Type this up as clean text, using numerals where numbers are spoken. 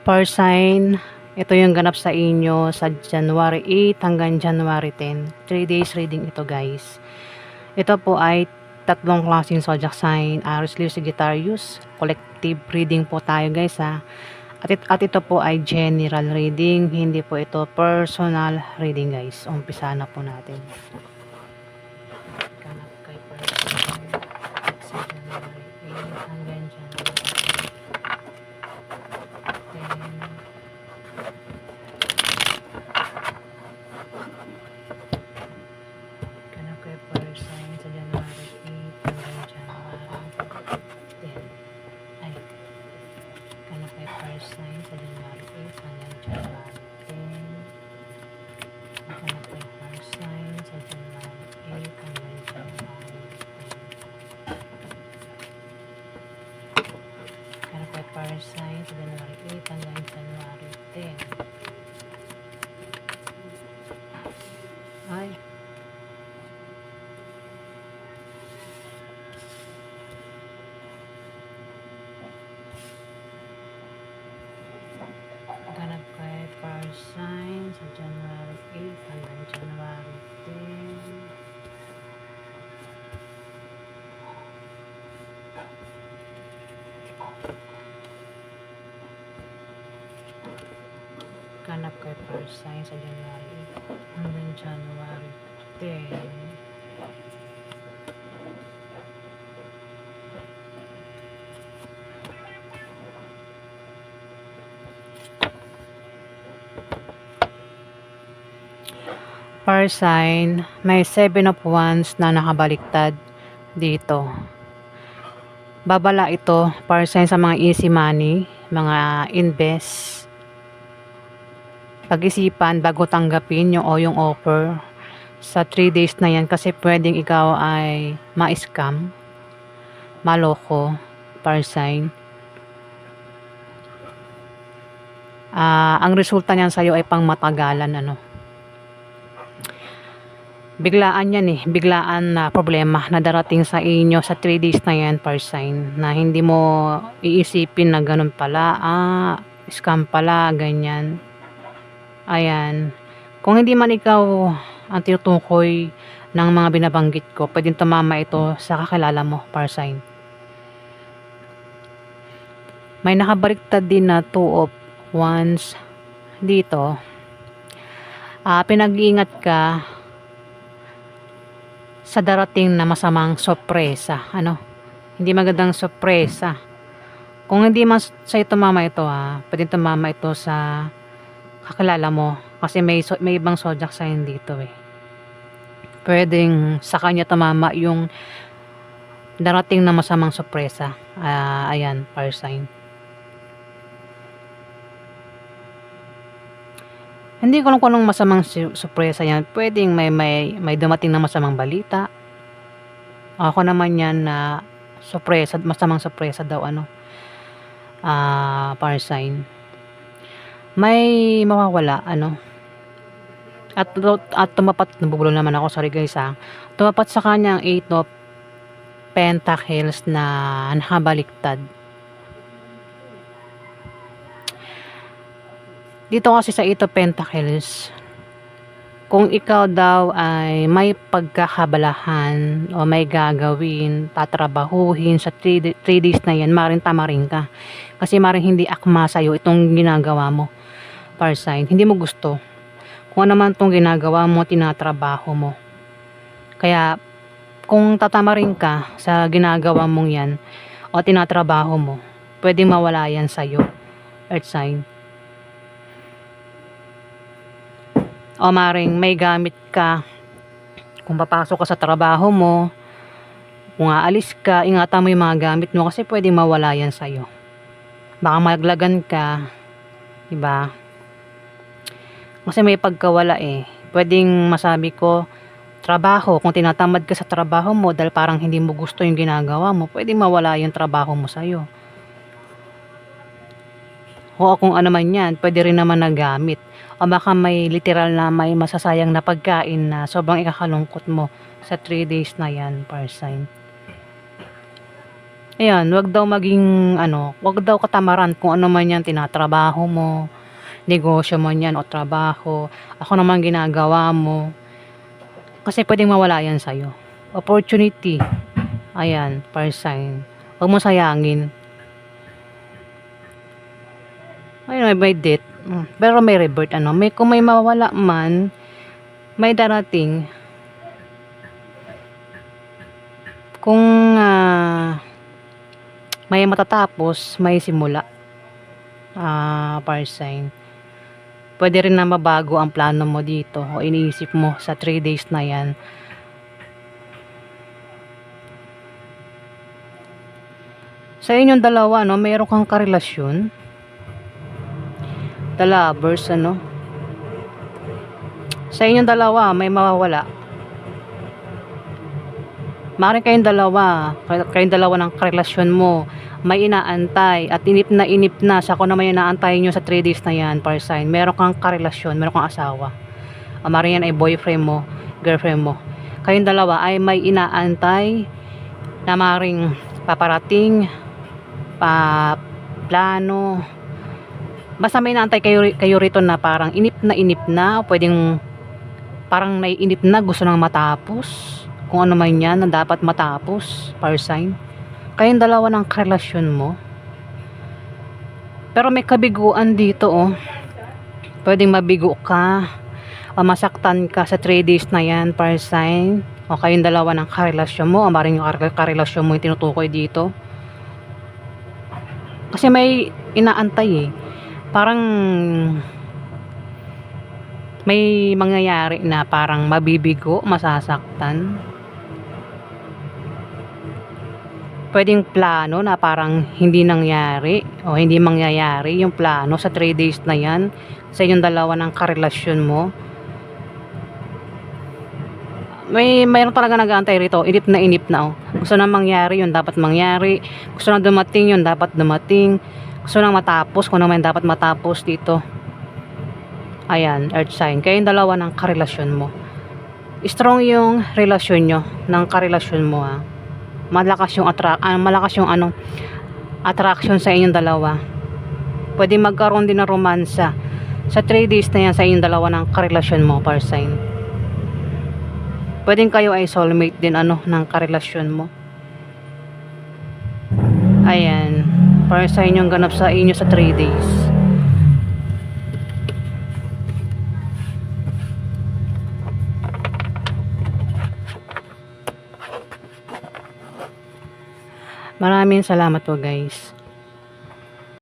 Par sign, ito yung ganap sa inyo sa January 8 hanggang January 10. 3 days reading ito guys. Ito po ay tatlong klaseng zodiac sign, Aries, Leo, Sagittarius. Collective reading po tayo guys ha. At ito po ay general reading, hindi po ito personal reading guys. Umpisa na po natin. Ganap kay person sa January 8 hanggang January 10. Ganap kay person sa January 8 hanggang January 10. Ay, ganap kay person sa January 8 hanggang January 10. Ganap kay person sa January 8 hanggang January 10. Ganap kay person sa January 8 hanggang January 10. Ay, ganap kay person sa January 8 hanggang January 10. Ganap kay person sa January 8 hanggang January 10. Par sign, may 7 of Wands na nakabaliktad dito. Babala ito, par sign, sa mga easy money, mga invest. Pag-isipan bago tanggapin yung offer sa 3 days na yan kasi pwedeng ikaw ay ma-scam, maloko, par sign. Ang resulta niyan sa'yo ay pang matagalan biglaan yan biglaan na problema na darating sa inyo sa 3 days na yan, par sign, na hindi mo iisipin na ganun pala, scam pala, ganyan. Ayan, kung hindi man ikaw ang tinutukoy ng mga binabanggit ko, pwedeng tumama ito sa kakilala mo, par sign. May nakabaliktad din na 2 of Wands dito. Pinag-iingat ka sa darating na masamang sorpresa, hindi magandang sorpresa. Kung hindi man sa tumama ito, pwedeng tumama ito sa kakilala mo kasi may ibang zodiac sign dito pwedeng sa kanya tumama yung darating na masamang sorpresa. Ayan, par sign. Hindi ko alam kung anong masamang sorpresa yan. Pwedeng may dumating na masamang balita. Ako naman yan na sorpresa, masamang sorpresa daw par sign. May mawawala at tumapat, nabubulo naman ako, sorry guys tumapat sa kanya ang 8 of Pentacles na nakabaliktad. Dito kasi sa 8 of Pentacles, kung ikaw daw ay may pagkakabalahan o may gagawin, tatrabahuhin sa 3 days na yan, maring tamarin ka. Kasi maring hindi akma sa'yo itong ginagawa mo, par sign. Hindi mo gusto. Kung ano man itong ginagawa mo, tinatrabaho mo. Kaya, kung tatamarin ka sa ginagawa mong yan, o tinatrabaho mo, pwedeng mawala yan sa'yo, earth sign. O maring may gamit ka kung papasok ka sa trabaho mo, kung aalis ka, ingatan mo yung mga gamit mo kasi pwedeng mawala yan sa'yo. Baka maglagan ka, diba? Kasi may pagkawala pwedeng masabi ko, trabaho, kung tinatamad ka sa trabaho mo dahil parang hindi mo gusto yung ginagawa mo, pwedeng mawala yung trabaho mo sa'yo. O kung ano man yan, pwede rin naman na gamit. O baka may literal na may masasayang na pagkain na sobrang ikakalungkot mo sa 3 days na yan, par sign. Ayan, wag daw maging ano, wag daw katamaran kung ano man 'yan tinatrabaho mo, negosyo man 'yan o trabaho, ako naman ginagawa mo. Kasi puwedeng mawala 'yan sa'yo. Opportunity, ayan, fire sign. Wag mong sayangin. Ayun, may death, pero may rebirth ano, kung may mawawala man, may darating. Kung, may matatapos, may simula, fire sign. Puwede rin na mabago ang plano mo dito o iniisip mo sa 3 days na 'yan. Sa inyong dalawa 'no, meron kang karelasyon. The Lovers ano. Sa inyong dalawa may mawawala. Maaaring kayong dalawa ng karelasyon mo, may inaantay at inip na sa kung ano man yung inaantay niyo sa 3 days na 'yan, fire sign. Meron kang karelasyon, meron kang asawa. Maaaring yan ay boyfriend mo, girlfriend mo. Kayong dalawa ay may inaantay na maaaring paparating, plano. Basta may inaantay kayo rito na parang inip na, pwedeng parang naiinip na, gusto nang matapos. Kung ano man yan na dapat matapos, fire sign. Kayong dalawa ng karelasyon mo. Pero may kabiguan dito oh. Pwedeng mabigo ka, o masaktan ka sa 3 days na yan, fire sign. O kayong dalawa ng karelasyon mo, o maring yung karelasyon mo yung tinutukoy dito. Kasi may inaantay eh. Parang may mangyayari na parang mabibigo, masasaktan. Pwedeng plano na parang hindi nangyari o hindi mangyayari yung plano sa 3 days na yan sa inyong dalawa ng karelasyon mo. Mayroon talaga nag-aantay rito, inip na oh. Gusto na mangyari yun, dapat mangyari. Gusto na dumating yun, dapat dumating. Gusto na matapos, kung naman dapat matapos dito. Ayan, earth sign. Kayong dalawa ng karelasyon mo. Strong yung relasyon nyo ng karelasyon mo ha. Malakas yung attraction sa inyong dalawa. Pwede magkaroon din ng romansa sa 3 days na yan sa inyong dalawa ng karelasyon mo, fire sign. Pwedeng kayo ay soulmate din ng karelasyon mo. Ayan, fire sign yung ganap sa inyo sa 3 days. Maraming salamat po guys.